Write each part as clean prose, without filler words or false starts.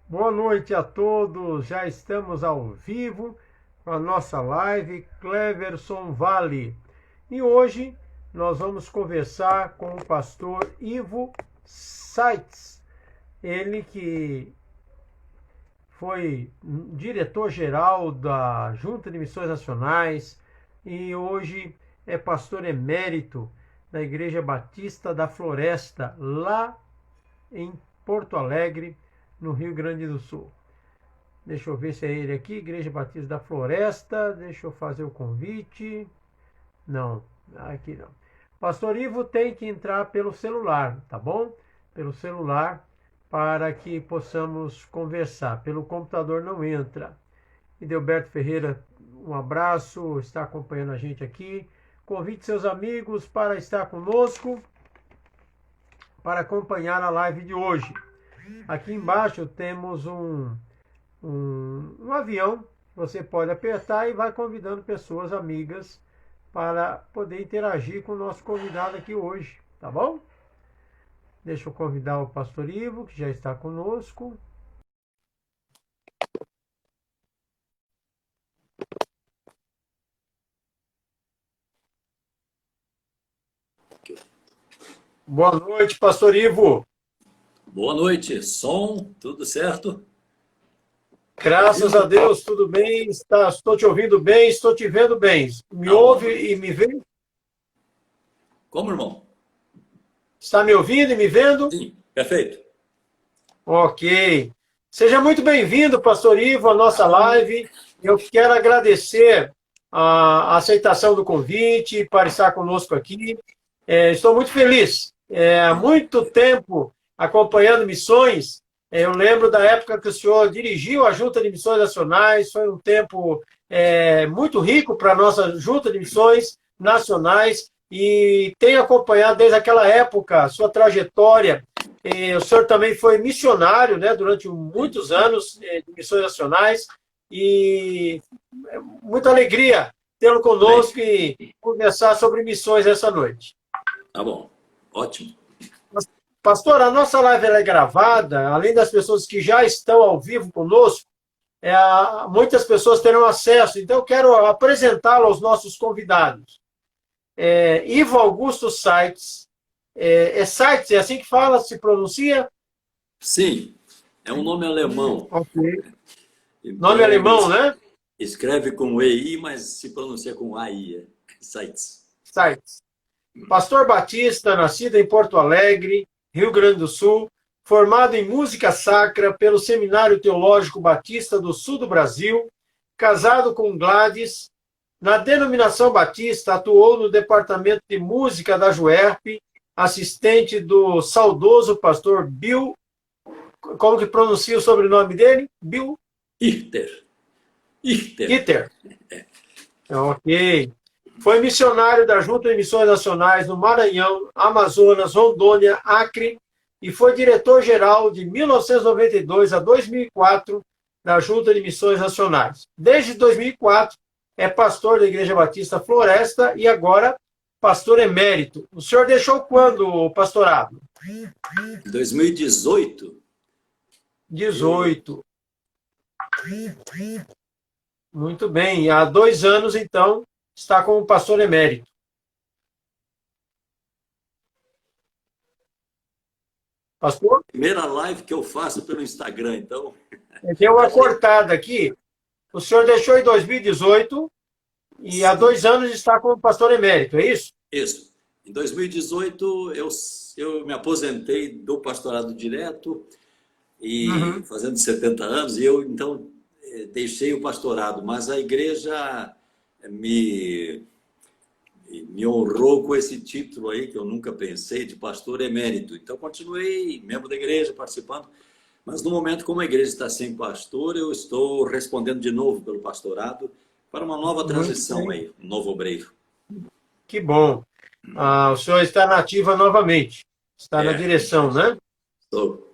Boa noite a todos. Já estamos ao vivo com a nossa live Cleverson Vale. E hoje nós vamos conversar com o pastor Ivo Seitz. Ele que foi diretor-geral da Junta de Missões Nacionais e hoje é pastor emérito da Igreja Batista da Floresta, lá em Porto Alegre, no Rio Grande do Sul. Deixa eu ver se é ele aqui, Igreja Batista da Floresta. Deixa eu fazer o convite. Não, aqui não. Pastor Ivo tem que entrar pelo celular, tá bom? Pelo celular, para que possamos conversar. Pelo computador não entra. E Delberto Ferreira, um abraço, está acompanhando a gente aqui. Convide seus amigos para estar conosco, para acompanhar a live de hoje. Aqui embaixo temos um avião. Você pode apertar e vai convidando pessoas amigas para poder interagir com o nosso convidado aqui hoje, tá bom? Deixa eu convidar o pastor Ivo, que já está conosco. Boa noite, pastor Ivo. Boa noite, som, tudo certo? Graças a Deus, tudo bem. Estou te ouvindo bem, estou te vendo bem. Me ouve e me vê? Como, irmão? Está me ouvindo e me vendo? Sim, perfeito. Ok. Seja muito bem-vindo, pastor Ivo, à nossa live. Eu quero agradecer a aceitação do convite para estar conosco aqui. Estou muito feliz. Há muito tempo acompanhando missões. Eu lembro da época que o senhor dirigiu a Junta de Missões Nacionais. Foi um tempo muito rico para a nossa Junta de Missões Nacionais e tenho acompanhado desde aquela época a sua trajetória. O senhor também foi missionário, né, durante muitos anos de missões nacionais e muita alegria tê-lo conosco e conversar sobre missões essa noite. Tá bom, ótimo. Pastor, a nossa live é gravada, além das pessoas que já estão ao vivo conosco, muitas pessoas terão acesso, então eu quero apresentá-lo aos nossos convidados. Ivo Augusto Seitz. Seitz, é assim que fala, se pronuncia? Sim, é um nome alemão. Ok. Então, Nome alemão, né? Escreve com EI, mas se pronuncia com AI. Seitz. Seitz. Pastor Batista, nascido em Porto Alegre, Rio Grande do Sul, formado em música sacra pelo Seminário Teológico Batista do Sul do Brasil, casado com Gladys. Na denominação batista, atuou no departamento de música da JUERP, assistente do saudoso pastor Bill, como que pronuncia o sobrenome dele? Bill? Ichter. Ichter. Ok. Foi missionário da Junta de Missões Nacionais no Maranhão, Amazonas, Rondônia, Acre e foi diretor-geral de 1992 a 2004 da Junta de Missões Nacionais. Desde 2004, é pastor da Igreja Batista Floresta e agora pastor emérito. O senhor deixou quando o pastorado? 2018. 18. Muito bem. E há 2 anos, então, está como pastor emérito. Pastor? Primeira live que eu faço pelo Instagram, então. Deu uma cortada aqui. O senhor deixou em 2018 e há 2 anos está como pastor emérito, é isso? Isso. Em 2018, eu me aposentei do pastorado direto, e fazendo 70 anos, e eu, então, deixei o pastorado, mas a igreja me honrou com esse título aí, que eu nunca pensei, de pastor emérito. Então, continuei membro da igreja, participando, mas no momento, como a igreja está sem pastor, eu estou respondendo de novo pelo pastorado para uma nova transição aí, um novo obreiro. Que bom. O senhor está na ativa novamente, está na direção, né? Estou.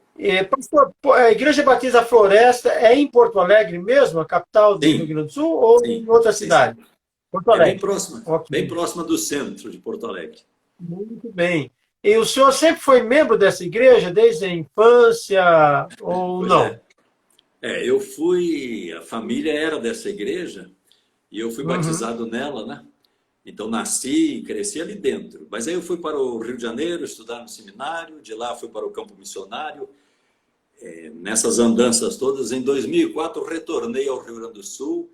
Pastor, a Igreja Batista Floresta é em Porto Alegre mesmo, a capital do Rio Grande do Sul, ou em outra cidade? Sim. Porto Alegre. Bem próxima do centro de Porto Alegre. Muito bem. E o senhor sempre foi membro dessa igreja desde a infância ou Pois não? Eu fui, a família era dessa igreja e eu fui Uhum, batizado nela, né? Então nasci e cresci ali dentro. Mas aí eu fui para o Rio de Janeiro estudar no seminário, de lá fui para o campo missionário. Nessas andanças todas, em 2004 retornei ao Rio Grande do Sul,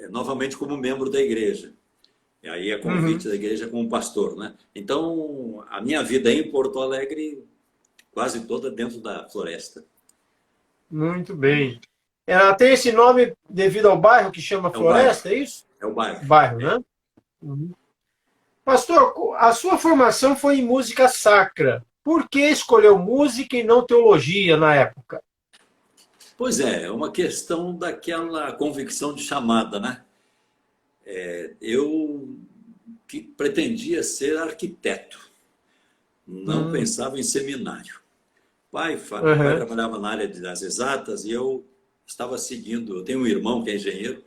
novamente como membro da igreja. E aí a uhum. convite da igreja como pastor, né? Então a minha vida em Porto Alegre quase toda dentro da floresta. Muito bem. Ela tem esse nome devido ao bairro que chama É o bairro, Floresta, é isso? é o bairro. Bairro, né? Uhum. Pastor, a sua formação foi em música sacra. Por que escolheu música e não teologia na época? Pois é uma questão daquela convicção de chamada, né? Eu que pretendia ser arquiteto, não Hum, pensava em seminário. Pai uhum. trabalhava na área das exatas e eu estava seguindo. Eu tenho um irmão que é engenheiro,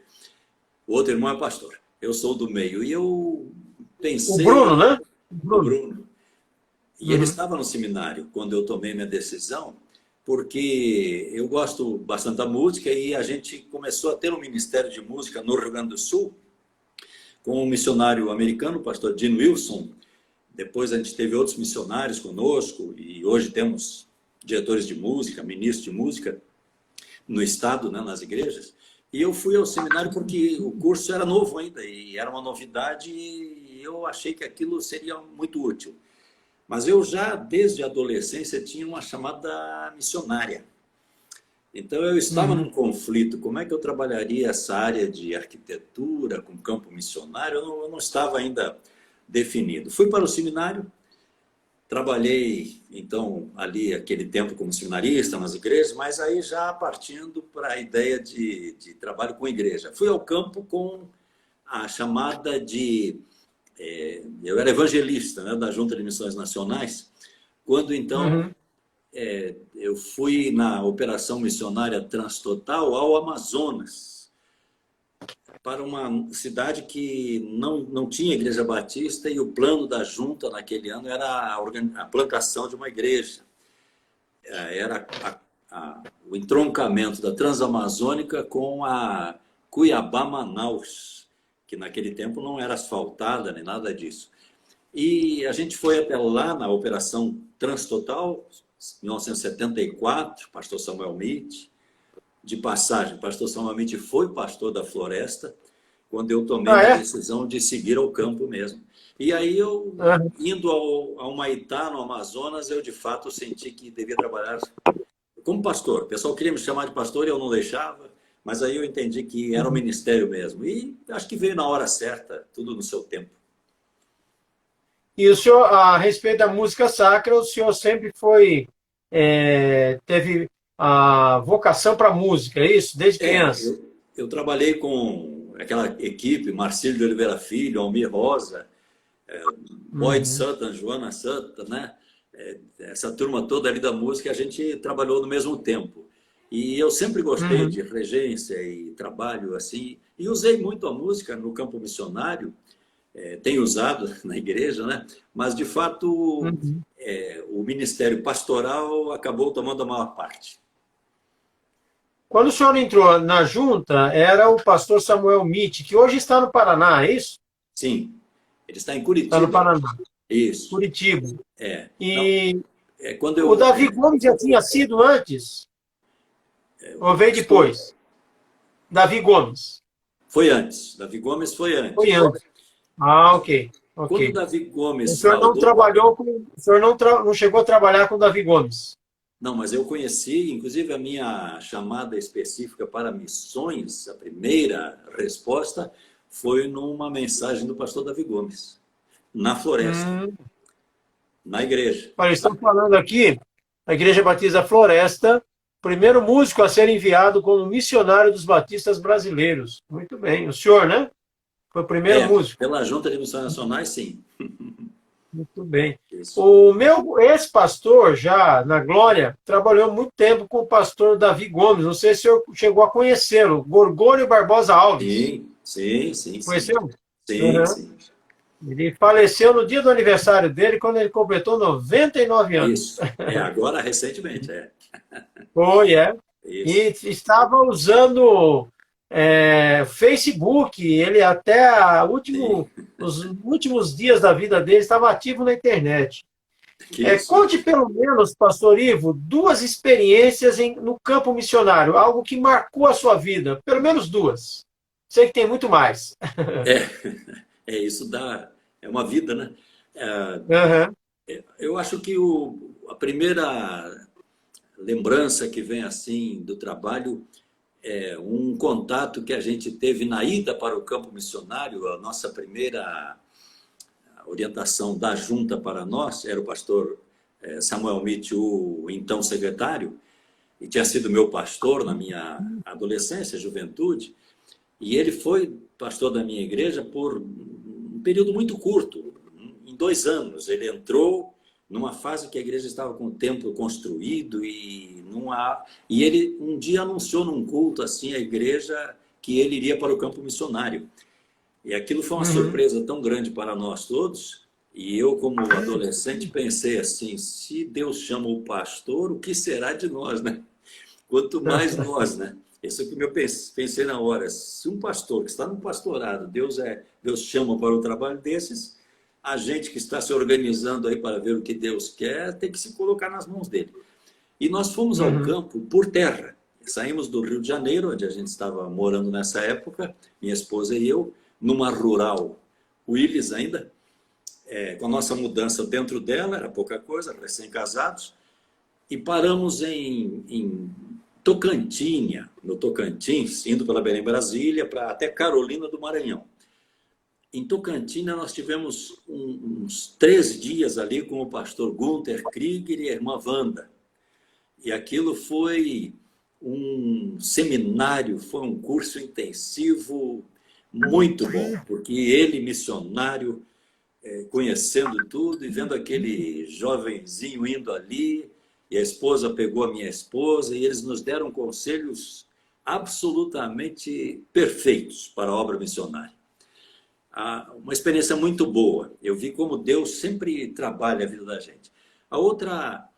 o outro irmão é pastor. Eu sou do meio e eu O Bruno, pensei, né? O o Bruno. Bruno, e ele Uhum. estava no seminário quando eu tomei minha decisão, porque eu gosto bastante da música e a gente começou a ter um ministério de música no Rio Grande do Sul com um missionário americano, o pastor Gene Wilson. Depois a gente teve outros missionários conosco e hoje temos diretores de música, ministros de música no estado, né, nas igrejas. E eu fui ao seminário porque o curso era novo ainda e era uma novidade e eu achei que aquilo seria muito útil. Mas eu já, desde a adolescência, tinha uma chamada missionária. Então eu estava num Uhum. conflito. Como é que eu trabalharia essa área de arquitetura com campo missionário? Eu não estava ainda definido. Fui para o seminário, trabalhei, então, ali aquele tempo como seminarista nas igrejas, mas aí já partindo para a ideia de trabalho com igreja. Fui ao campo com a chamada de... eu era evangelista, né, da Junta de Missões Nacionais, quando então Uhum. eu fui na operação missionária Transtotal ao Amazonas, para uma cidade que não tinha igreja batista e o plano da junta naquele ano era a plantação de uma igreja. Era o entroncamento da Transamazônica com a Cuiabá-Manaus, que naquele tempo não era asfaltada nem nada disso. E a gente foi até lá na Operação Transtotal, 1974, pastor Samuel Mitty. De passagem, pastor Samuel Mitty foi pastor da Floresta, quando eu tomei Ah, minha é? decisão de seguir ao campo mesmo. E aí eu, Uhum. indo ao Humaitá, no Amazonas, eu de fato senti que devia trabalhar como pastor. O pessoal queria me chamar de pastor e eu não deixava, mas aí eu entendi que era o Uhum. ministério mesmo. E acho que veio na hora certa, tudo no seu tempo. E o senhor, a respeito da música sacra, o senhor sempre teve a vocação para música, é isso? Desde criança? Eu trabalhei com aquela equipe, Marcílio de Oliveira Filho, Almir Rosa, Boyd Uhum. Sutton, Joana Sutton, né? Essa turma toda ali da música, a gente trabalhou no mesmo tempo. E eu sempre gostei Uhum. de regência e trabalho assim, e usei muito a música no campo missionário, tenho usado na igreja, né? Mas de fato Uhum. o ministério pastoral acabou tomando a maior parte. Quando o senhor entrou na junta, era o pastor Samuel Mitty, que hoje está no Paraná, é isso? Sim, ele está em Está no Curitiba. Paraná, Isso. Curitiba. Não, E quando o eu Davi Gomes já tinha sido antes, ou o veio pastor depois? Davi Gomes. foi antes, Davi Gomes foi Foi antes. antes. Ah, ok, Quando o ok. Davi O Gomes senhor não falou, trabalhou com, o senhor não chegou a trabalhar com o Davi Gomes. não, mas eu conheci, inclusive a minha chamada específica para missões, a primeira resposta foi numa mensagem do pastor Davi Gomes, na floresta, Hum, na igreja. olha, estão falando aqui, a Igreja Batista Floresta, primeiro músico a ser enviado como missionário dos batistas brasileiros. Muito bem. O senhor, né? Foi o primeiro músico. Pela Junta de Missões Nacionais, sim. Muito bem. Isso. O meu ex-pastor, já na Glória, trabalhou muito tempo com o pastor Davi Gomes. Não sei se o senhor chegou a conhecê-lo. Gorgônio Barbosa Alves. Sim, sim, sim, sim. Conheceu? Sim, Uhum. sim. Ele faleceu no dia do aniversário dele, quando ele completou 99 anos. Isso. Agora recentemente, Foi, é. Isso. e estava usando Facebook. Ele até Sim. os últimos dias da vida dele estava ativo na internet. Que isso. Conte pelo menos, pastor Ivo, duas experiências no campo missionário, algo que marcou a sua vida, pelo menos duas. Sei que tem muito mais. É, isso dá, é uma vida, né? Aham. Eu acho que a primeira lembrança que vem assim do trabalho é um contato que a gente teve na ida para o campo missionário. A nossa primeira orientação da junta para nós era o pastor Samuel Mitch, o então secretário, e tinha sido meu pastor na minha adolescência, juventude, e ele foi pastor da minha igreja por um período muito curto, em 2 anos. Ele entrou numa fase que a igreja estava com o templo construído e ele um dia anunciou num culto assim a igreja que ele iria para o campo missionário. E aquilo foi uma Uhum. surpresa tão grande para nós todos. E eu, como adolescente, pensei assim: se Deus chama o pastor, o que será de nós, né? Quanto mais nós, né? Isso é o que eu pensei na hora. Se um pastor que está no pastorado, Deus chama para o trabalho desses, a gente que está se organizando aí para ver o que Deus quer, tem que se colocar nas mãos dele. E nós fomos ao Uhum. campo por terra. Saímos do Rio de Janeiro, onde a gente estava morando nessa época, minha esposa e eu, numa rural Willis ainda, com a nossa mudança dentro dela, era pouca coisa, recém-casados, e paramos em Tocantinha, no Tocantins, indo pela Belém Brasília, para até Carolina do Maranhão. Em Tocantina, nós tivemos uns 3 dias ali com o pastor Gunther Krieger e a irmã Wanda. E aquilo foi um seminário, foi um curso intensivo muito bom, porque ele, missionário, conhecendo tudo e vendo aquele jovenzinho indo ali, e a esposa pegou a minha esposa, e eles nos deram conselhos absolutamente perfeitos para a obra missionária. Uma experiência muito boa. Eu vi como Deus sempre trabalha a vida da gente. A outra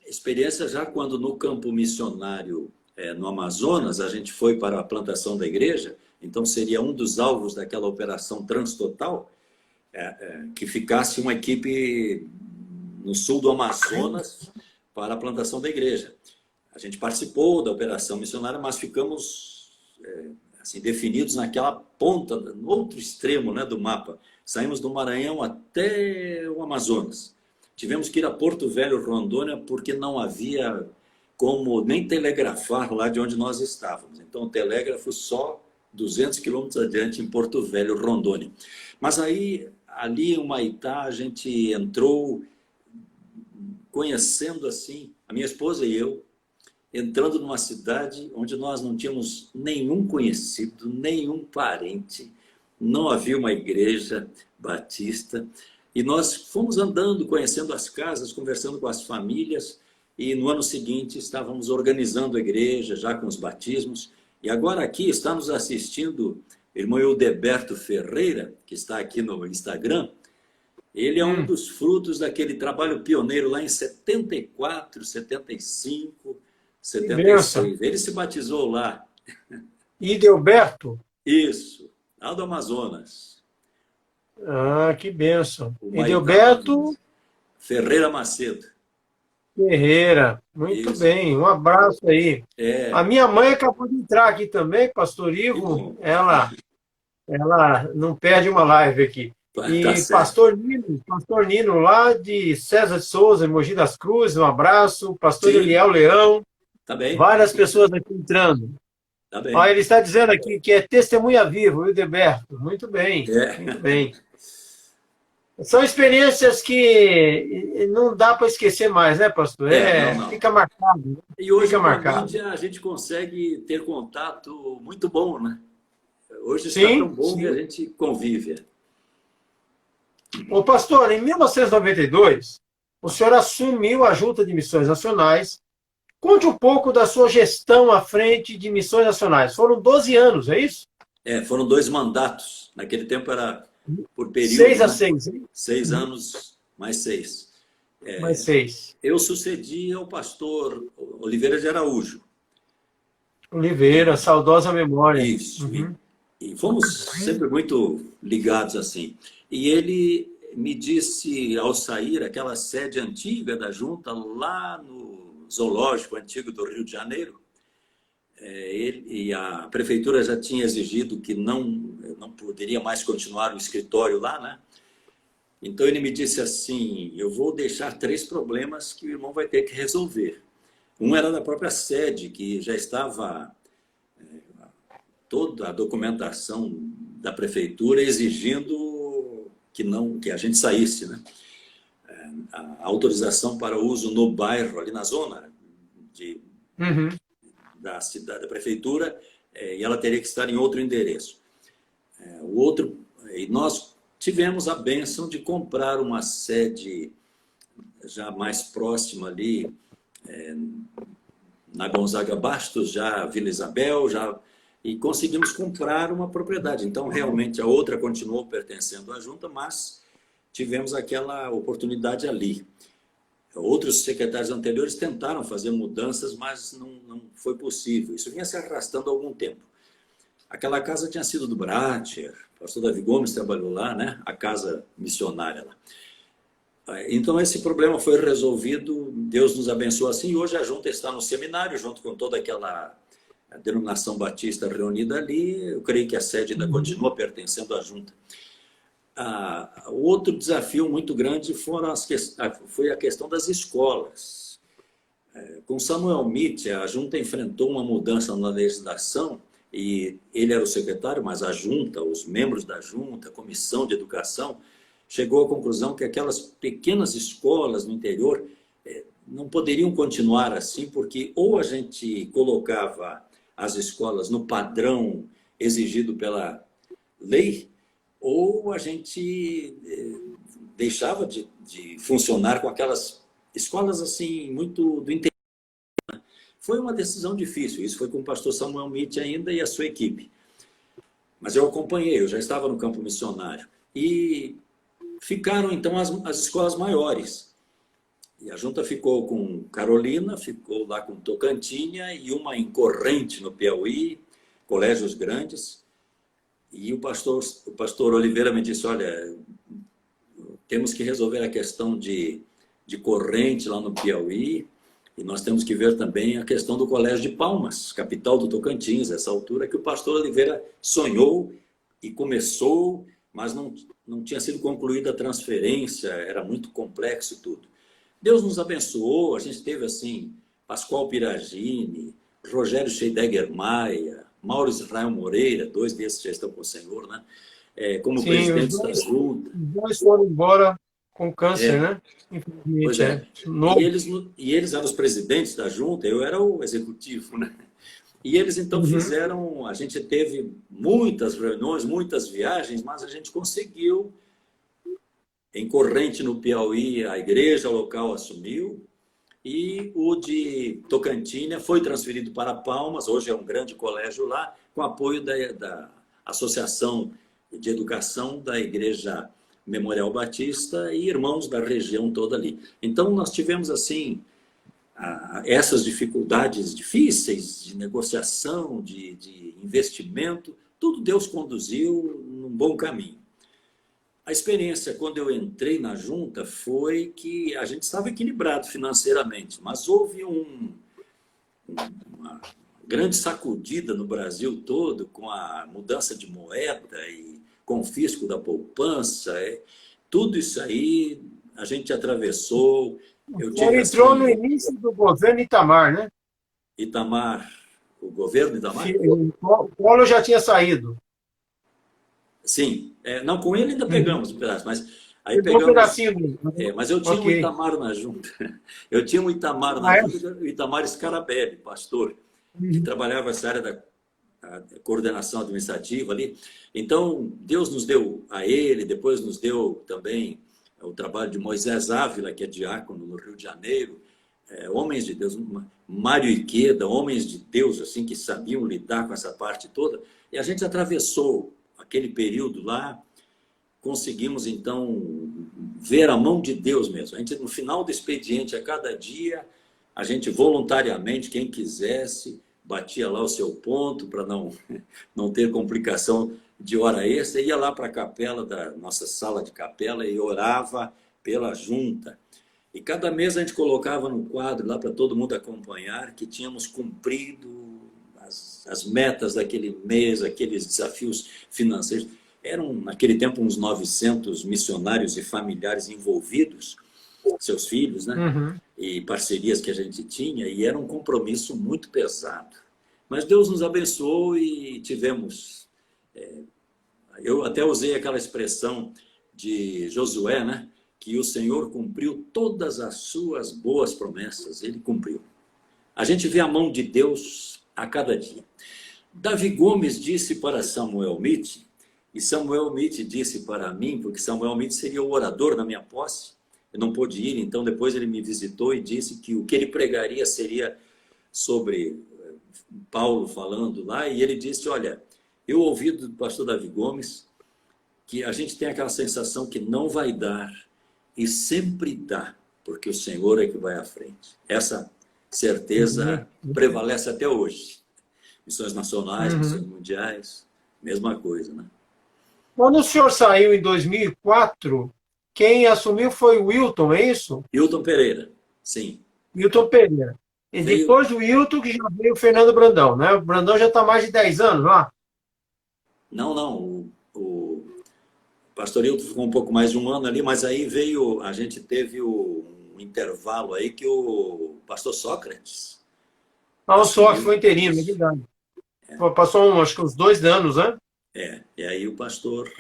experiência, já quando no campo missionário, no Amazonas, a gente foi para a plantação da igreja, então seria um dos alvos daquela operação Transtotal, que ficasse uma equipe no sul do Amazonas para a plantação da igreja. A gente participou da operação missionária, mas ficamos assim, definidos naquela ponta, no outro extremo, né, do mapa. Saímos do Maranhão até o Amazonas. Tivemos que ir a Porto Velho, Rondônia, porque não havia como nem telegrafar lá de onde nós estávamos. Então, o telégrafo só 200 quilômetros adiante, em Porto Velho, Rondônia. Mas aí, ali em Humaitá, a gente entrou conhecendo assim, a minha esposa e eu, entrando numa cidade onde nós não tínhamos nenhum conhecido, nenhum parente, não havia uma igreja batista, e nós fomos andando, conhecendo as casas, conversando com as famílias, e no ano seguinte estávamos organizando a igreja, já com os batismos, e agora aqui está nos assistindo o irmão Eudeberto Ferreira, que está aqui no Instagram. Ele é um Hum. dos frutos daquele trabalho pioneiro lá em 74, 75, Que benção. 76. Ele se batizou lá. Idelberto? Isso, lá do Amazonas. Ah, que benção. O Maitá Idelberto Amazonas. Ferreira Macedo. Ferreira. Muito Isso. bem, um abraço aí. A É, minha mãe acabou de entrar aqui também, pastor que Ivo. bom. Ela não perde uma live aqui. Tá E certo. Pastor Nino lá de César de Souza, em Mogi das Cruzes, um abraço. Pastor Sim, Eliel Leão, tá bem. várias pessoas aqui entrando. Tá Ó, bem. ele está dizendo aqui que é testemunha viva, o Hildeberto. Muito bem, muito É. bem. São experiências que não dá para esquecer mais, né, pastor? Não, não. Fica marcado, né? E hoje Fica com a marcado. mídia a gente consegue ter contato muito bom, né? Hoje está tão Sim, bom que a sim. gente convive. Ô, pastor, em 1992, o senhor assumiu a Junta de Missões Nacionais. Conte um pouco da sua gestão à frente de missões nacionais. Foram 12 anos, é isso? Foram 2 mandatos. Naquele tempo era por Seis período, a né? seis, hein? 6 anos mais 6. Mais seis. Eu sucedi ao pastor Oliveira de Araújo. Oliveira, saudosa memória. Isso. E fomos sempre muito ligados assim. E ele me disse, ao sair, aquela sede antiga da junta, lá no zoológico antigo do Rio de Janeiro, e a prefeitura já tinha exigido que não poderia mais continuar o escritório lá, né? Então ele me disse assim: eu vou deixar 3 problemas que o irmão vai ter que resolver. Um era da própria sede, que já estava toda a documentação da prefeitura exigindo que a gente saísse, né? A autorização para uso no bairro, ali na zona de, Uhum. da cidade, da prefeitura, e ela teria que estar em outro endereço. O outro, e nós tivemos a bênção de comprar uma sede já mais próxima ali, na Gonzaga Bastos, já Vila Isabel, e conseguimos comprar uma propriedade. Então, realmente, a outra continuou pertencendo à junta, mas tivemos aquela oportunidade ali. Outros secretários anteriores tentaram fazer mudanças, mas não foi possível. Isso vinha se arrastando há algum tempo. Aquela casa tinha sido do Bracher, o pastor Davi Gomes trabalhou lá, né? A casa missionária lá. Então, esse problema foi resolvido, Deus nos abençoou assim, e hoje a junta está no seminário, junto com toda aquela denominação batista reunida ali. Eu creio que a sede ainda continua pertencendo à junta. O outro desafio muito grande foi a questão das escolas. Com Samuel Mitty, a junta enfrentou uma mudança na legislação, e ele era o secretário, mas a junta, os membros da junta, a comissão de educação, chegou à conclusão que aquelas pequenas escolas no interior não poderiam continuar assim, porque ou a gente colocava as escolas no padrão exigido pela lei, ou a gente deixava de funcionar com aquelas escolas assim, muito do interior. Foi uma decisão difícil, isso foi com o pastor Samuel Mitty ainda e a sua equipe. Mas eu acompanhei, eu já estava no campo missionário. E ficaram, então, as escolas maiores. E a junta ficou com Carolina, ficou lá com Tocantinha e uma em Corrente, no Piauí, colégios grandes. E o pastor Oliveira me disse: olha, temos que resolver a questão de Corrente lá no Piauí, e nós temos que ver também a questão do Colégio de Palmas, capital do Tocantins, essa altura que o pastor Oliveira sonhou e começou, mas não tinha sido concluída a transferência, era muito complexo e tudo. Deus nos abençoou, a gente teve assim, Pascoal Piragini, Rogério Scheidegger Maia, Mauro Israel Moreira, 2 desses já estão com o Senhor, né? Como Sim, presidentes da junta. os dois foram embora com câncer, né? Pois Infelizmente, é. E eles eram os presidentes da junta, eu era o executivo, né? E eles então fizeram, a gente teve muitas reuniões, muitas viagens, mas a gente conseguiu. Em Corrente, no Piauí, a igreja local assumiu, e o de Tocantinha foi transferido para Palmas, hoje é um grande colégio lá, com apoio da Associação de Educação da Igreja Memorial Batista e irmãos da região toda ali. Então, nós tivemos, assim, essas dificuldades difíceis de negociação, de investimento, tudo Deus conduziu num bom caminho. A experiência, quando eu entrei na junta, foi que a gente estava equilibrado financeiramente, mas houve uma grande sacudida no Brasil todo com a mudança de moeda e confisco da poupança. Tudo isso aí a gente atravessou. Ele entrou no início do governo Itamar, né? Itamar, o governo Itamar? O Collor já tinha saído. Sim, não, com ele ainda pegamos um pedaço, mas aí Pegou pegamos. Um pedacinho. Mas eu tinha um Itamar na junta. Eu tinha um Itamar na junta, o Itamar Scarabelli, pastor, que trabalhava essa área da coordenação administrativa ali. Então, Deus nos deu a ele, depois nos deu também o trabalho de Moisés Ávila, que é diácono no Rio de Janeiro, homens de Deus, Mário Iqueda, homens de Deus assim que sabiam lidar com essa parte toda, e a gente atravessou aquele período lá, conseguimos então ver a mão de Deus mesmo. A gente, no final do expediente, a cada dia, a gente voluntariamente, quem quisesse, batia lá o seu ponto para não ter complicação de hora extra, ia lá para a capela, da nossa sala de capela, e orava pela junta. E cada mês a gente colocava no quadro lá para todo mundo acompanhar que tínhamos cumprido as metas daquele mês, aqueles desafios financeiros. Eram, naquele tempo, uns 900 missionários e familiares envolvidos, seus filhos, né? E parcerias que a gente tinha, e era um compromisso muito pesado. Mas Deus nos abençoou e tivemos... eu até usei aquela expressão de Josué, né? Que o Senhor cumpriu todas as suas boas promessas. Ele cumpriu. A gente vê a mão de Deus a cada dia. Davi Gomes disse para Samuel Mitty, e Samuel Mitty disse para mim, porque Samuel Mitty seria o orador na minha posse, eu não pude ir, então depois ele me visitou e disse que o que ele pregaria seria sobre Paulo falando lá, e ele disse, olha, eu ouvi do pastor Davi Gomes que a gente tem aquela sensação que não vai dar, e sempre dá, porque o Senhor é que vai à frente. Essa certeza prevalece até hoje. Missões nacionais, missões mundiais, mesma coisa, né? Quando o senhor saiu em 2004, quem assumiu foi o Wilton, é isso? Wilton Pereira, sim. Wilton Pereira. E depois do Wilton que já veio o Fernando Brandão, né? O Brandão já está há mais de 10 anos lá? Não. O pastor Wilton ficou um pouco mais de um ano ali, mas aí veio, a gente teve um intervalo aí que o pastor Sócrates... O Sócrates foi interino, é verdade. Passou, acho que uns 2 anos, né? E aí o pastor...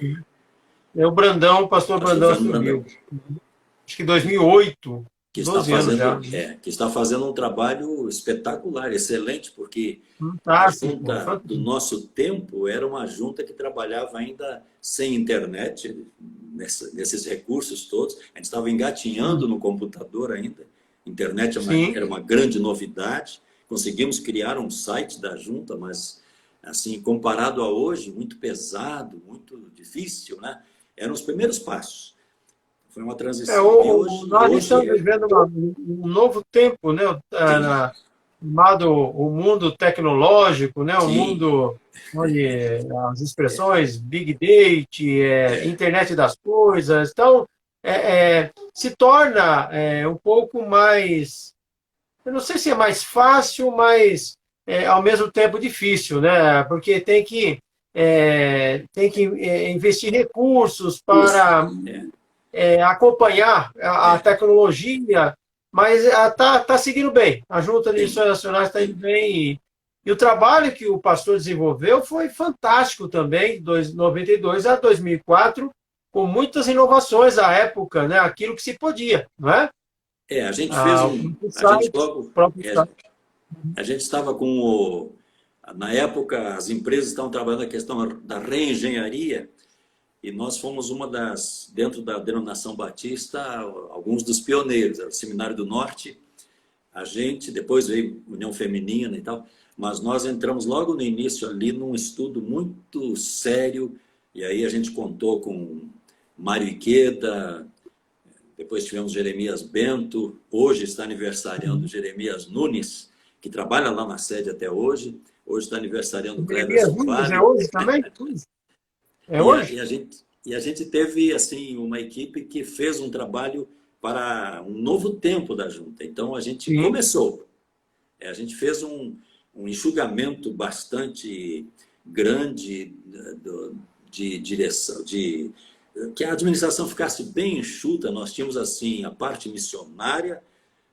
O Brandão, o pastor Brandão assumiu. Acho que 2008, que 12 anos já. Que está fazendo um trabalho espetacular, excelente, porque a junta do nosso tempo era uma junta que trabalhava ainda sem internet, nesses recursos todos. A gente estava engatinhando no computador ainda. Internet era uma grande novidade. Conseguimos criar um site da junta, mas, assim, comparado a hoje, muito pesado, muito difícil, né? Eram os primeiros passos. Foi uma transição. Nós estamos vivendo um novo tempo, né? Chamado o mundo tecnológico, né? O mundo onde as expressões Big Data, internet das coisas. Então, se torna um pouco mais... Eu não sei se é mais fácil, mas ao mesmo tempo difícil, né? Porque tem que investir recursos para acompanhar a tecnologia, mas está seguindo bem. A Junta de Missões Nacionais está indo bem. E o trabalho que o pastor desenvolveu foi fantástico também, de 92 a 2004, com muitas inovações à época, né? Aquilo que se podia, não é? A gente fez a gente estava com na época, as empresas estavam trabalhando a questão da reengenharia, e nós fomos dentro da denominação batista, alguns dos pioneiros, o Seminário do Norte, a gente, depois veio União Feminina e tal, mas nós entramos logo no início ali num estudo muito sério, e aí a gente contou com Mário Iqueda, depois tivemos Jeremias Bento, hoje está aniversariando Jeremias Nunes, que trabalha lá na sede até hoje está aniversariando o Cleverson Vale. É hoje também? Hoje? E a gente teve assim, uma equipe que fez um trabalho para um novo tempo da junta. Então a gente começou. A gente fez um enxugamento bastante grande de direção, que a administração ficasse bem enxuta. Nós tínhamos assim a parte missionária,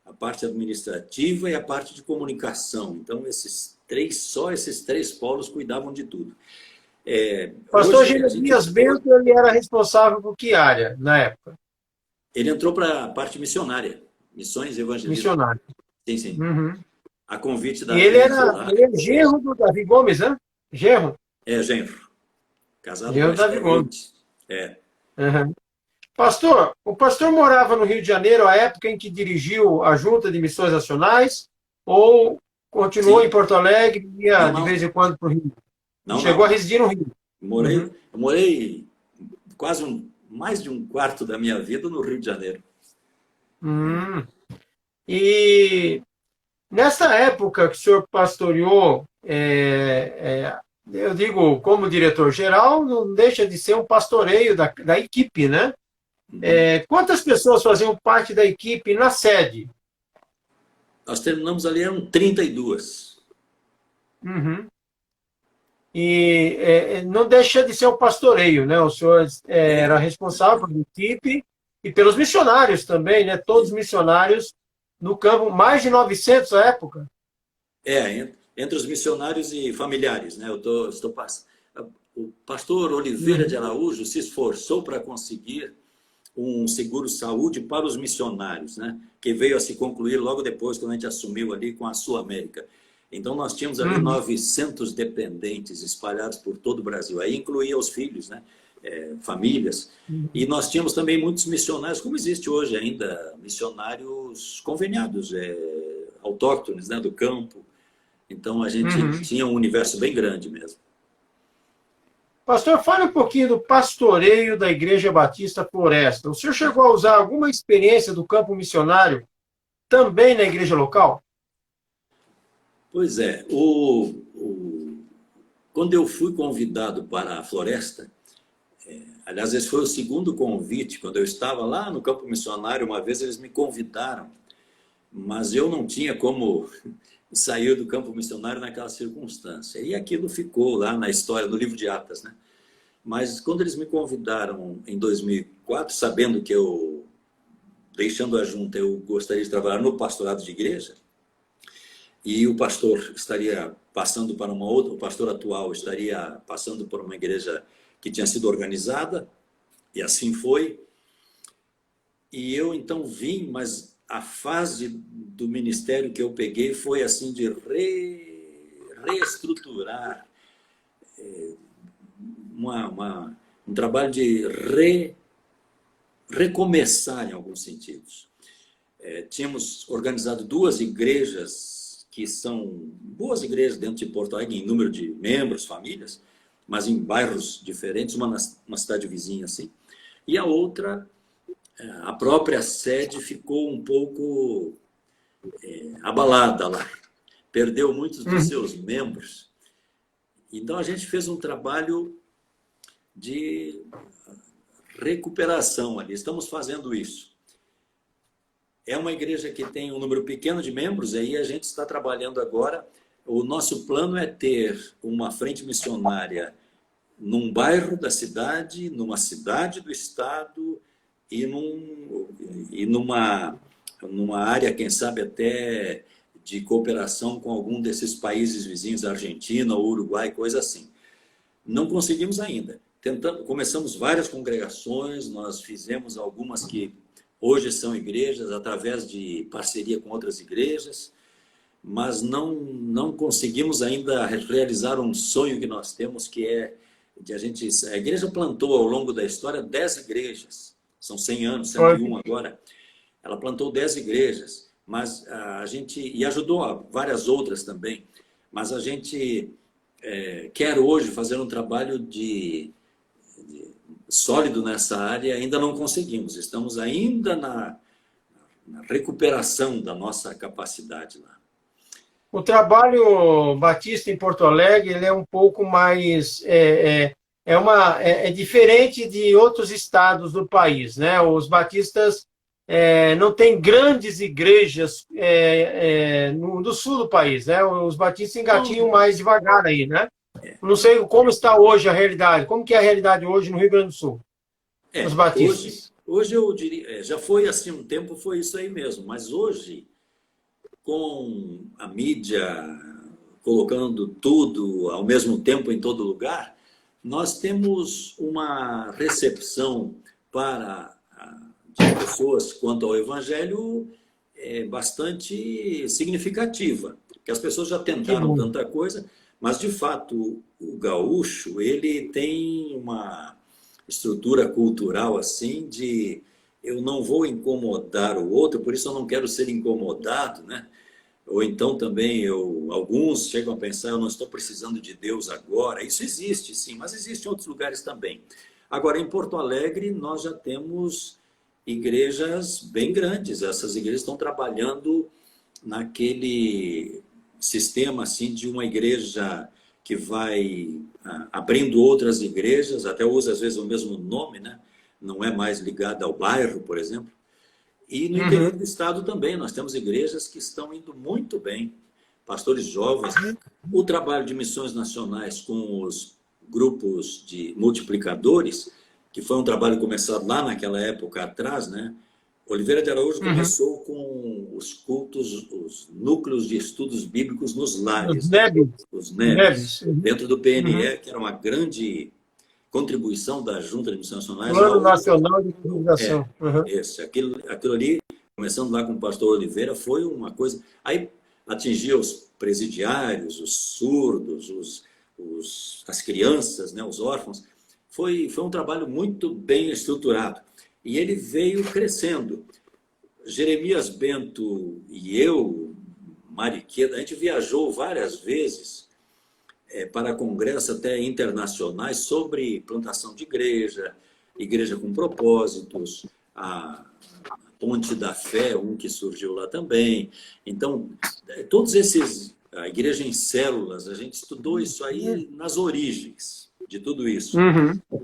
a parte administrativa e a parte de comunicação. Então só esses três polos cuidavam de tudo. Pastor Jeremias Bento, ele era responsável por que área na época? Ele entrou para a parte missionária, missões e evangelismo. Missionário. Sim. A convite da... E ele é genro do Davi Gomes, né? Genro? Genro. Casado genro com Davi Gomes. Uhum. Pastor, o pastor morava no Rio de Janeiro à época em que dirigiu a Junta de Missões Nacionais, ou continuou em Porto Alegre e ia de vez em quando para o Rio? Chegou a residir no Rio? Eu morei quase mais de um quarto da minha vida no Rio de Janeiro. E Nessa época que o senhor pastoreou, eu digo, como diretor-geral, não deixa de ser um pastoreio da equipe, né? Uhum. Quantas pessoas faziam parte da equipe na sede? Nós terminamos ali, eram 32. Uhum. E não deixa de ser um pastoreio, né? O senhor era É, responsável pela equipe e pelos missionários também, né? Todos os missionários no campo, mais de 900 à época. entre os missionários e familiares, né? Estou passando. O pastor Oliveira de Uhum. Araújo se esforçou para conseguir um seguro-saúde para os missionários, né? Que veio a se concluir logo depois, quando a gente assumiu ali com a Sul América. Então, nós tínhamos ali Uhum. 900 dependentes espalhados por todo o Brasil. Aí incluía os filhos, né? Famílias. E Uhum. nós tínhamos também muitos missionários, como existe hoje ainda, missionários conveniados, autóctones, né? Do campo. Então, a gente Uhum. tinha um universo bem grande mesmo. Pastor, fale um pouquinho do pastoreio da Igreja Batista Floresta. O senhor chegou a usar alguma experiência do campo missionário também na igreja local? Pois é, quando eu fui convidado para a floresta, aliás, esse foi o segundo convite, quando eu estava lá no campo missionário, uma vez eles me convidaram, mas eu não tinha como sair do campo missionário naquela circunstância. E aquilo ficou lá na história do livro de Atas, né? Mas quando eles me convidaram em 2004, sabendo que eu, deixando a junta, eu gostaria de trabalhar no pastorado de igreja, e o pastor estaria passando para uma outra, o pastor atual estaria passando por uma igreja que tinha sido organizada, e assim foi. E eu então vim, mas a fase do ministério que eu peguei foi assim de reestruturar, um trabalho de recomeçar em alguns sentidos. Tínhamos organizado duas igrejas que são boas igrejas dentro de Porto Alegre, em número de membros, famílias, mas em bairros diferentes, uma cidade vizinha assim. E a outra, a própria sede ficou um pouco abalada lá, perdeu muitos dos Uhum. seus membros. Então a gente fez um trabalho de recuperação ali, estamos fazendo isso. É uma igreja que tem um número pequeno de membros, aí a gente está trabalhando agora. O nosso plano é ter uma frente missionária num bairro da cidade, numa cidade do estado e, numa área, quem sabe, até de cooperação com algum desses países vizinhos, Argentina ou Uruguai, coisa assim. Não conseguimos ainda. Começamos várias congregações, nós fizemos algumas que hoje são igrejas, através de parceria com outras igrejas, mas não conseguimos ainda realizar um sonho que nós temos, que é de a igreja plantou ao longo da história 10 igrejas, são 100 anos, cento Olha, e um agora, ela plantou 10 igrejas, mas a gente, e ajudou a várias outras também, mas a gente quer hoje fazer um trabalho sólido nessa área, ainda não conseguimos, estamos ainda na recuperação da nossa capacidade lá. o trabalho batista em Porto Alegre ele é um pouco mais é diferente de outros estados do país, né? Os batistas não têm grandes igrejas no sul do país, né? Os batistas engatinham Não, mais devagar aí, né? Não sei como está hoje a realidade. Como que é a realidade hoje no Rio Grande do Sul, os hoje, batistas? hoje eu diria, já foi assim um tempo, foi isso aí mesmo, mas hoje, com a mídia colocando tudo ao mesmo tempo em todo lugar, nós temos uma recepção para de pessoas quanto ao evangelho bastante significativa, que as pessoas já Que tentaram bom. tanta coisa, mas de fato o gaúcho ele tem uma estrutura cultural assim de eu não vou incomodar o outro, por isso eu não quero ser incomodado, né? Ou então também alguns chegam a pensar, eu não estou precisando de Deus agora. Isso existe, sim, mas existe em outros lugares também. Agora, em Porto Alegre, nós já temos igrejas bem grandes. Essas igrejas estão trabalhando naquele sistema assim de uma igreja que vai abrindo outras igrejas, até usa às vezes o mesmo nome, né? Não é mais ligada ao bairro, por exemplo. E no interior do estado também, nós temos igrejas que estão indo muito bem, pastores jovens. O trabalho de missões nacionais com os grupos de multiplicadores, que foi um trabalho começado lá naquela época atrás, né? Oliveira de Araújo começou com os cultos, os núcleos de estudos bíblicos nos lares, os NEBs, dentro do PNE, que era uma grande contribuição da Junta de Missões Nacionais. Plano Nacional de Divulgação. Aquilo ali, começando lá com o pastor Oliveira, foi uma coisa... Aí atingia os presidiários, os surdos, as crianças, né, os órfãos. Foi um trabalho muito bem estruturado. E ele veio crescendo. Jeremias Bento e eu, Mariqueda, a gente viajou várias vezes para congressos até internacionais sobre plantação de igreja, igreja com propósitos, a Ponte da Fé, um que surgiu lá também. Então, todos esses, a igreja em células, a gente estudou isso aí nas origens de tudo isso.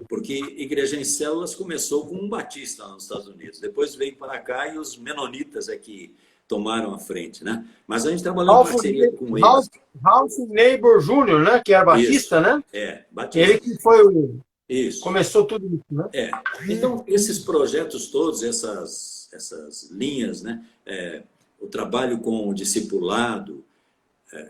Porque igreja em células começou com um batista lá nos Estados Unidos. Depois veio para cá e os menonitas é que tomaram a frente, né? Mas a gente trabalhou em parceria com eles. Ralph Neighbor Jr., né? Que era batista, isso. Né? Batista. Ele que foi o... Isso. Começou tudo isso, né? Então, esses projetos todos, essas linhas, né? O trabalho com o discipulado,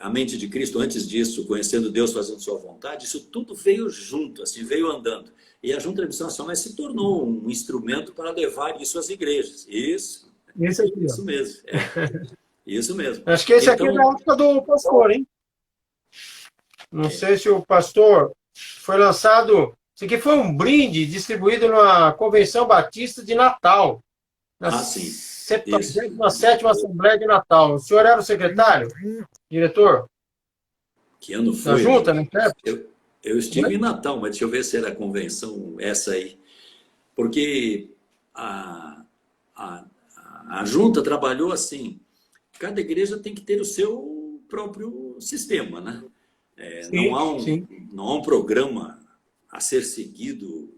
a mente de Cristo, antes disso, conhecendo Deus, fazendo sua vontade, isso tudo veio junto, assim, veio andando. E a Junta de Missões Nacionais se tornou um instrumento para levar isso às igrejas. Isso mesmo. Isso mesmo. Acho que esse aqui é da época do pastor, hein? Não sei se o pastor foi lançado... Isso aqui foi um brinde distribuído na Convenção Batista de Natal. Na sim. 77ª Assembleia de Natal. O senhor era o secretário? Diretor? Que ano foi? Da Junta, né? Eu estive em Natal, mas deixa eu ver se era a convenção essa aí. Porque a Junta trabalhou assim. Cada igreja tem que ter o seu próprio sistema, né? Não há um programa a ser seguido,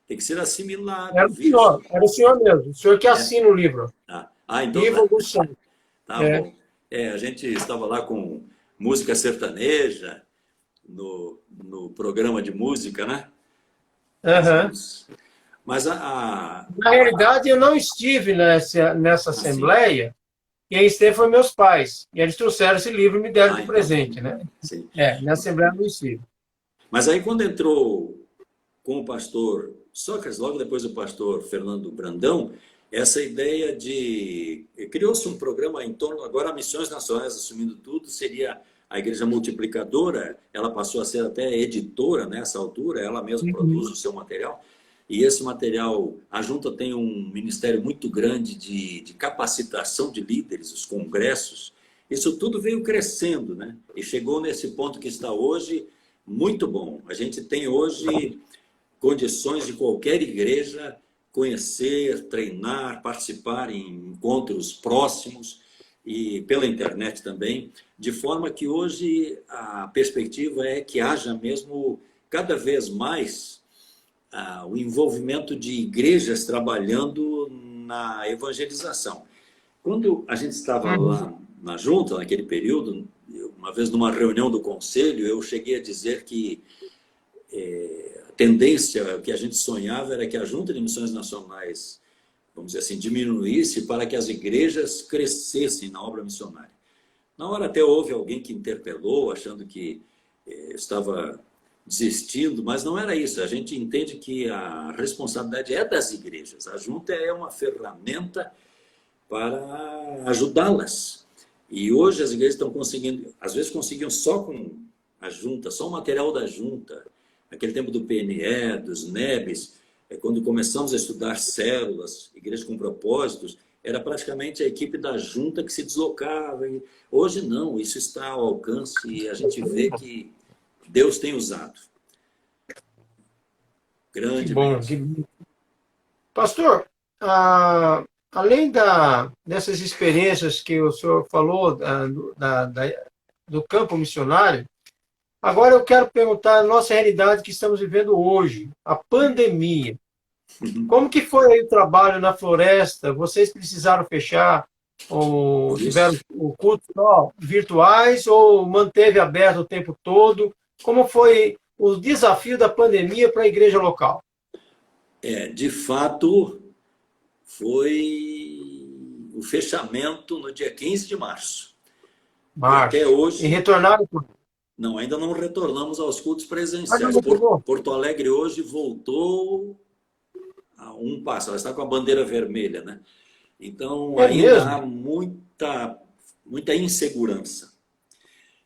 tem que ser assimilado. Era o senhor mesmo, o senhor que assina o livro. Então livro do Santo. Bom. A gente estava lá com música sertaneja, no programa de música, né? Mas na realidade, eu não estive nessa assembleia, quem esteve foi meus pais. E eles trouxeram esse livro e me deram de presente, né? Sim. Na assembleia não estive. Mas aí quando entrou com o pastor Sócrates, logo depois do pastor Fernando Brandão, essa ideia de... Criou-se um programa em torno, agora, Missões Nacionais assumindo tudo, seria a Igreja Multiplicadora, ela passou a ser até editora nessa altura, ela mesma produz o seu material, e esse material, a Junta tem um ministério muito grande de capacitação de líderes, os congressos, isso tudo veio crescendo, né? E chegou nesse ponto que está hoje, muito bom. A gente tem hoje condições de qualquer igreja conhecer, treinar, participar em encontros próximos e pela internet também, de forma que hoje a perspectiva é que haja mesmo cada vez mais o envolvimento de igrejas trabalhando na evangelização. Quando a gente estava lá na Junta, naquele período, uma vez numa reunião do conselho, eu cheguei a dizer que a tendência, o que a gente sonhava era que a Junta de Missões Nacionais, vamos dizer assim, diminuísse para que as igrejas crescessem na obra missionária. Na hora até houve alguém que interpelou, achando que estava desistindo, mas não era isso. A gente entende que a responsabilidade é das igrejas. A Junta é uma ferramenta para ajudá-las. E hoje as igrejas estão conseguindo, às vezes conseguiam só com a Junta, só o material da Junta, naquele tempo do PNE, dos NEBs, quando começamos a estudar células, igrejas com propósitos, era praticamente a equipe da Junta que se deslocava. E hoje não, isso está ao alcance e a gente vê que Deus tem usado. Grande. Que bom. Pastor, além dessas experiências que o senhor falou do campo missionário, agora eu quero perguntar a nossa realidade que estamos vivendo hoje, a pandemia. Como que foi aí o trabalho na floresta? Vocês precisaram fechar ou tiveram Isso. o culto só virtuais ou manteve aberto o tempo todo? Como foi o desafio da pandemia para a igreja local? De fato, foi o fechamento no dia 15 de março. E até Março. E hoje, retornaram? não, ainda não retornamos aos cultos Mas não presenciais. retornou? Porto Alegre hoje voltou a um passo, ela está com a bandeira vermelha, né? Então, É ainda mesmo? há muita insegurança.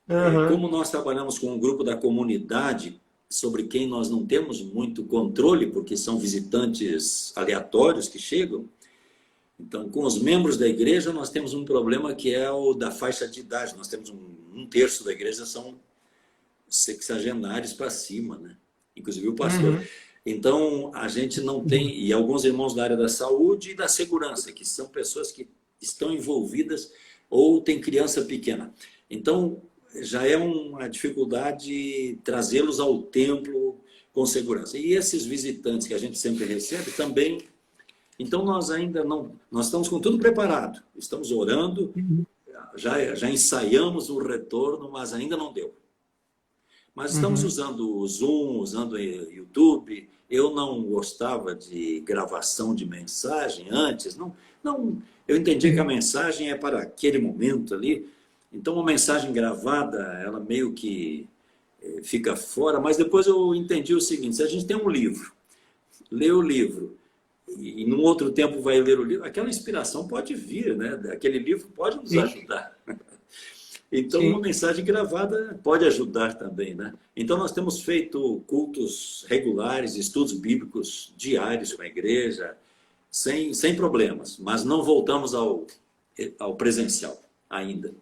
Aham. Como nós trabalhamos com um grupo da comunidade, sobre quem nós não temos muito controle, porque são visitantes aleatórios que chegam, então, com os membros da igreja, nós temos um problema que é o da faixa de idade. Nós temos um terço da igreja são sexagenários para cima, né? Inclusive o pastor. Uhum. Então, a gente não tem, e alguns irmãos da área da saúde e da segurança, que são pessoas que estão envolvidas ou têm criança pequena. Então, já é uma dificuldade trazê-los ao templo com segurança. E esses visitantes que a gente sempre recebe também. Então, nós ainda não, nós estamos com tudo preparado. Estamos orando, já ensaiamos o retorno, mas ainda não deu. Mas estamos Uhum. usando o Zoom, usando o YouTube. Eu não gostava de gravação de mensagem antes. Não, eu entendi que a mensagem é para aquele momento ali. Então, uma mensagem gravada, ela meio que fica fora. Mas depois eu entendi o seguinte: se a gente tem um livro, lê o livro, e num outro tempo vai ler o livro, aquela inspiração pode vir, né? Aquele livro pode nos Sim, ajudar. Então, uma sim. mensagem gravada pode ajudar também, né? Então, nós temos feito cultos regulares, estudos bíblicos diários com a igreja, sem problemas, mas não voltamos ao presencial ainda.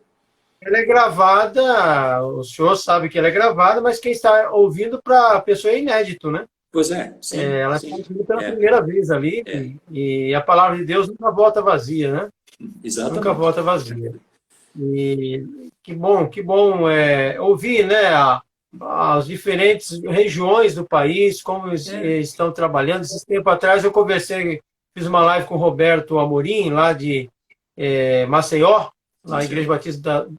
Ela é gravada, o senhor sabe que ela é gravada, mas quem está ouvindo para a pessoa é inédito, né? Pois é, sim, Ela está sim, ouvindo pela primeira vez ali e a palavra de Deus nunca volta vazia, né? Nunca exatamente. volta vazia. E que bom ouvir, né, as diferentes regiões do país, como eles É, estão trabalhando. Esse tempo atrás eu conversei, fiz uma live com o Roberto Amorim, lá de Maceió, lá na Igreja Maceió, Batista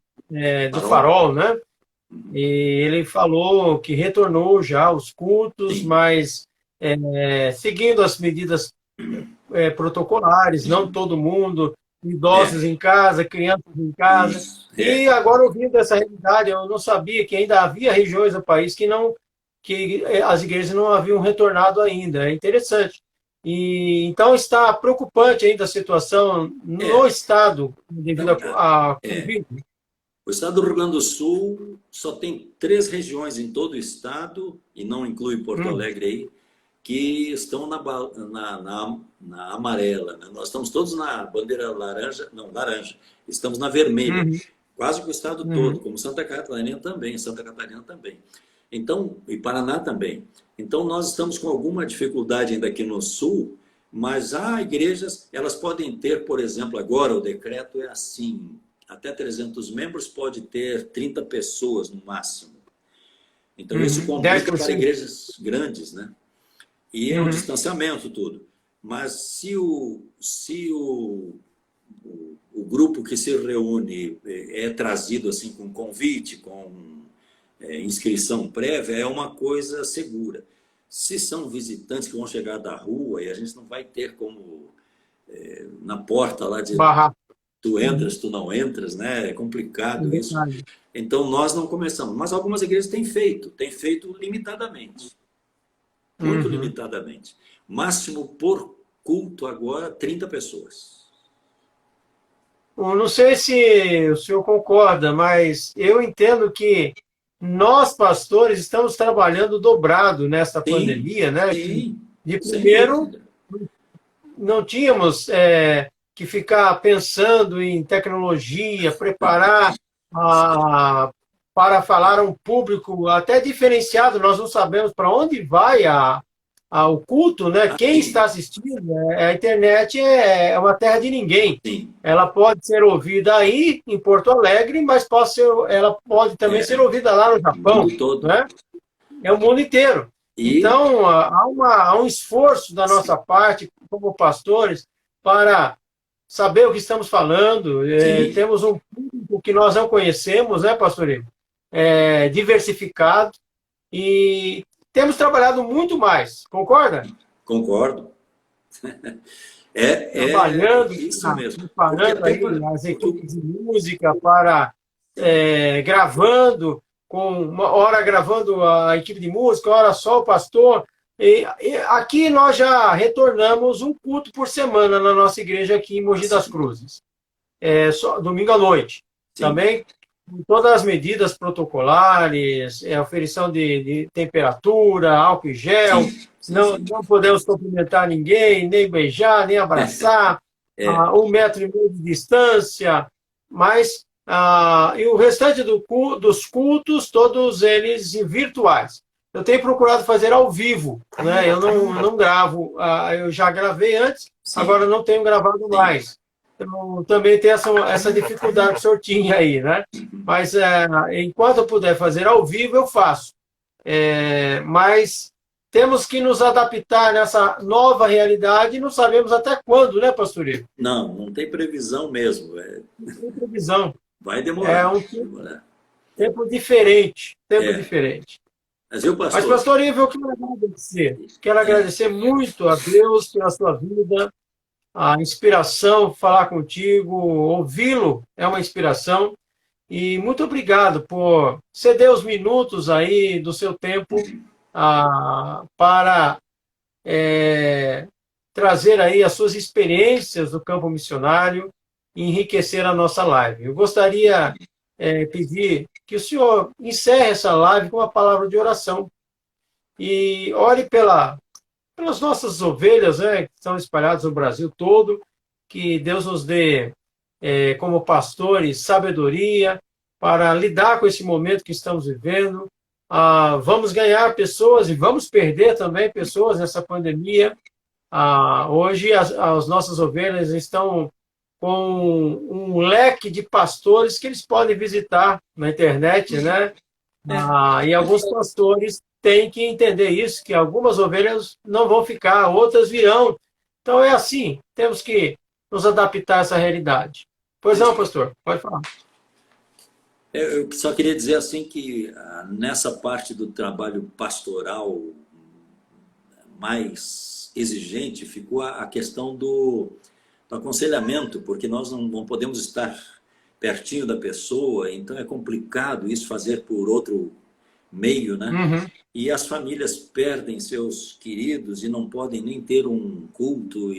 do Farol, Farol, né? E ele falou que retornou já os cultos, sim, mas seguindo as medidas protocolares, não sim, todo mundo, idosos é, em casa, crianças em casa. isso, E agora, ouvindo essa realidade, eu não sabia que ainda havia regiões do país que as igrejas não haviam retornado ainda. É interessante. E então está preocupante ainda a situação no é, estado devido não, à é. Covid. O estado do Rio Grande do Sul só tem 3 regiões em todo o estado, e não inclui Porto Hum, Alegre aí, que estão na amarela, né? Nós estamos todos na bandeira laranja, não, laranja, estamos na vermelha, uhum, quase que o estado todo, uhum. como Santa Catarina também. Então, e Paraná também. Então, nós estamos com alguma dificuldade ainda aqui no sul, mas há igrejas, elas podem ter, por exemplo, agora o decreto é assim, até 300 membros pode ter 30 pessoas no máximo. Então, isso Uhum. complica para 10%. igrejas grandes, né? E é o Uhum. distanciamento tudo. Mas se o grupo que se reúne é trazido assim com convite, com inscrição prévia, é uma coisa segura. Se são visitantes que vão chegar da rua e a gente não vai ter como na porta lá de Barra. tu Uhum. entras, tu não entras, né? É É complicado isso. verdade. Então nós não começamos, mas algumas igrejas têm feito limitadamente, muito Uhum. limitadamente. Máximo por culto agora 30 pessoas. Eu não sei se o senhor concorda, mas eu entendo que nós, pastores, estamos trabalhando dobrado nesta Sim, pandemia, né? Que, sim, de sem primeiro, dúvida. não tínhamos que ficar pensando em tecnologia, preparar a, para falar a um público até diferenciado. Nós não sabemos para onde vai o culto, né? Quem está assistindo, a internet é uma terra de ninguém. Sim. Ela pode ser ouvida aí, em Porto Alegre, mas ela pode também ser ouvida lá no Japão, mundo todo. né? É o mundo inteiro. Então, há um esforço da nossa parte, como pastores, para saber o que estamos falando. Temos um público que nós não conhecemos, né, pastorinho? Diversificado. E temos trabalhado muito mais, concorda? Concordo. Trabalhando, isso mesmo. preparando aí as equipes de música para gravando, com uma hora gravando a equipe de música, hora só o pastor. E aqui nós já retornamos um culto por semana na nossa igreja aqui em Mogi das Cruzes. Só domingo à noite. Sim. Também com todas as medidas protocolares, aferição de temperatura, álcool e gel. Sim. Não podemos cumprimentar ninguém, nem beijar, nem abraçar. 1,5 metro de distância. Mas e o restante dos cultos, todos eles virtuais. Eu tenho procurado fazer ao vivo, né? Eu não gravo. Eu já gravei antes, sim, agora não tenho gravado mais. Então, também tem essa dificuldade que o senhor tinha aí, né? Mas enquanto eu puder fazer ao vivo, eu faço. Mas temos que nos adaptar nessa nova realidade e não sabemos até quando, né, pastorinho? Não tem previsão mesmo. Não tem previsão. Vai demorar. É um tempo diferente. Diferente. Mas, pastor Ivo, eu quero agradecer muito a Deus pela sua vida, a inspiração, falar contigo, ouvi-lo é uma inspiração. E muito obrigado por ceder os minutos aí do seu tempo para trazer aí as suas experiências do campo missionário e enriquecer a nossa live. Eu gostaria pedir que o senhor encerre essa live com uma palavra de oração e ore pelas nossas ovelhas, né, que estão espalhadas no Brasil todo, que Deus nos dê, como pastores, sabedoria para lidar com esse momento que estamos vivendo. Vamos ganhar pessoas e vamos perder também pessoas nessa pandemia. Hoje as nossas ovelhas estão com um leque de pastores que eles podem visitar na internet, né? E alguns pastores têm que entender isso, que algumas ovelhas não vão ficar, outras virão. Então é assim, temos que nos adaptar a essa realidade. Pois não, pastor, pode falar. Eu só queria dizer assim que nessa parte do trabalho pastoral mais exigente ficou a questão do aconselhamento, porque nós não podemos estar pertinho da pessoa, então é complicado isso fazer por outro meio, né? Uhum. E as famílias perdem seus queridos e não podem nem ter um culto,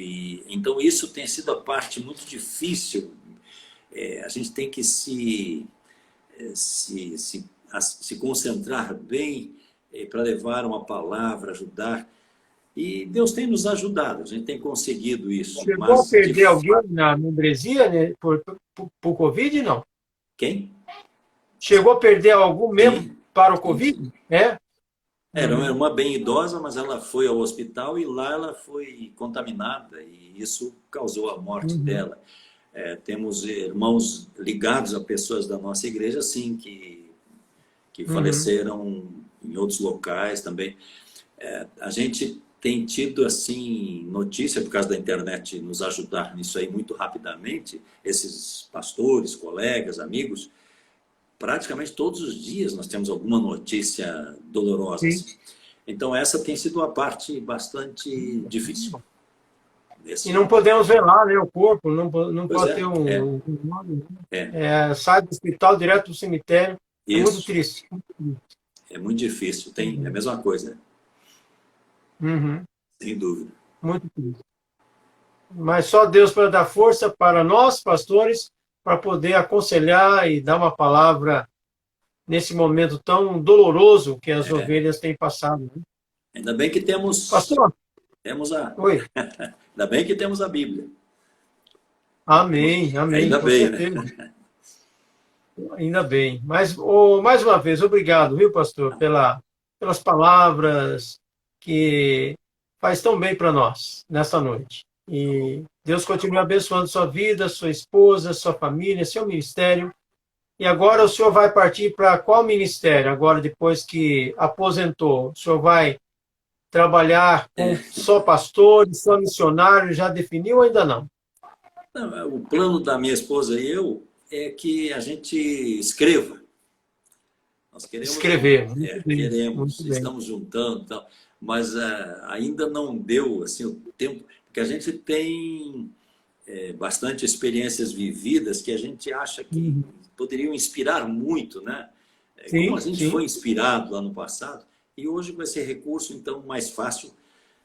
então isso tem sido a parte muito difícil. A gente tem que se concentrar bem para levar uma palavra, ajudar. E Deus tem nos ajudado, a gente tem conseguido isso. Chegou a perder alguém na membresia, né, por Covid, não? Quem? Chegou a perder algum membro para o Covid? Era uma bem idosa, mas ela foi ao hospital e lá ela foi contaminada e isso causou a morte dela. Temos irmãos ligados a pessoas da nossa igreja, sim, que faleceram em outros locais também. A gente tem tido, assim, notícia, por causa da internet nos ajudar nisso aí muito rapidamente, esses pastores, colegas, amigos, praticamente todos os dias nós temos alguma notícia dolorosa. Sim. Então essa tem sido uma parte bastante difícil. E não podemos velar, né, o corpo, não pode ter sai do hospital direto do cemitério. É muito triste. É muito difícil, é a mesma coisa. Uhum. Sem dúvida. Muito triste. Mas só Deus para dar força para nós, pastores, para poder aconselhar e dar uma palavra nesse momento tão doloroso que as ovelhas têm passado. Né? Ainda bem que temos... Pastor? Oi. Ainda bem que temos a Bíblia. Amém. Ainda bem, né? Ainda bem. Mas, mais uma vez, obrigado, viu, pastor, pelas palavras que faz tão bem para nós nessa noite. E Deus continue abençoando sua vida, sua esposa, sua família, seu ministério. E agora o senhor vai partir para qual ministério? Agora, depois que aposentou, o senhor vai trabalhar com só pastores, só missionários? Já definiu ou ainda não? Não, o plano da minha esposa e eu é que a gente escreva. Nós queremos, Escrever. Muito bem, queremos, muito bem. estamos juntando, tal, mas ainda não deu assim o tempo, porque a gente tem bastante experiências vividas que a gente acha que poderiam inspirar muito, né? Como a Sim, gente sim. foi inspirado lá no passado, e hoje com esse recurso, então, mais fácil,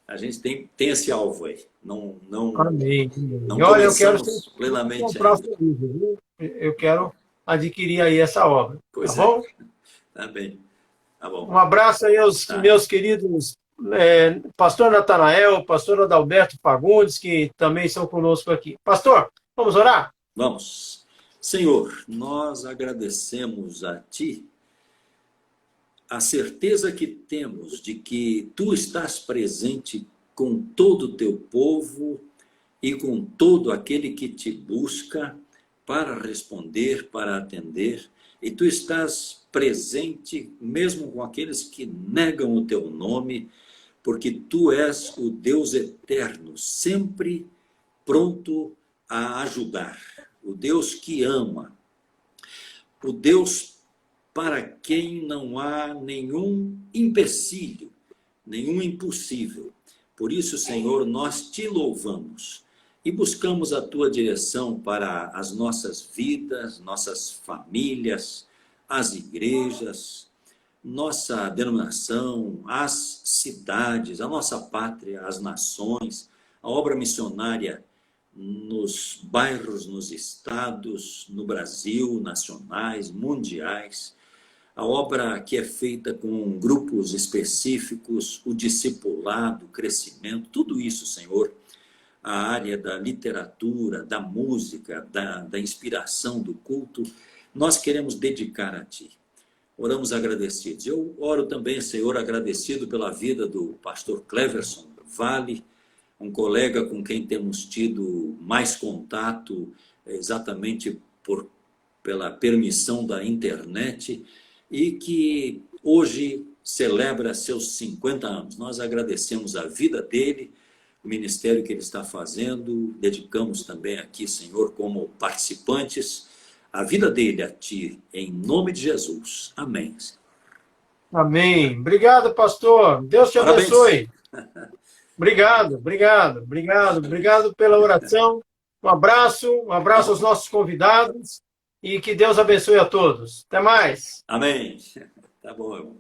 a gente tem esse alvo aí. Amém. Não E olha, eu quero começamos plenamente comprar o ainda. seu livro, viu? Eu quero adquirir aí essa obra, tá Pois é, bom? tá bem, tá bom. Um abraço aí aos Tá. meus queridos pastor Natanael, pastor Adalberto Fagundes, que também são conosco aqui. Pastor, vamos orar? Vamos. Senhor, nós agradecemos a Ti a certeza que temos de que Tu estás presente com todo o Teu povo e com todo aquele que Te busca para responder, para atender. E Tu estás presente mesmo com aqueles que negam o Teu nome, porque Tu és o Deus eterno, sempre pronto a ajudar. O Deus que ama, o Deus para quem não há nenhum empecilho, nenhum impossível. Por isso, Senhor, nós te louvamos e buscamos a tua direção para as nossas vidas, nossas famílias, as igrejas, nossa denominação, as cidades, a nossa pátria, as nações, a obra missionária nos bairros, nos estados, no Brasil, nacionais, mundiais, a obra que é feita com grupos específicos, o discipulado, o crescimento, tudo isso, Senhor, a área da literatura, da música, da inspiração, do culto, nós queremos dedicar a Ti. Oramos agradecidos. Eu oro também, Senhor, agradecido pela vida do pastor Cleverson Vale, um colega com quem temos tido mais contato, exatamente pela permissão da internet, e que hoje celebra seus 50 anos. Nós agradecemos a vida dele, o ministério que ele está fazendo, dedicamos também aqui, Senhor, como participantes, a vida dele a Ti, em nome de Jesus. Amém. Amém. Obrigado, pastor. Deus te Parabéns. abençoe. Obrigado pela oração. Um abraço aos nossos convidados e que Deus abençoe a todos. Até mais. Amém. Tá bom, irmão.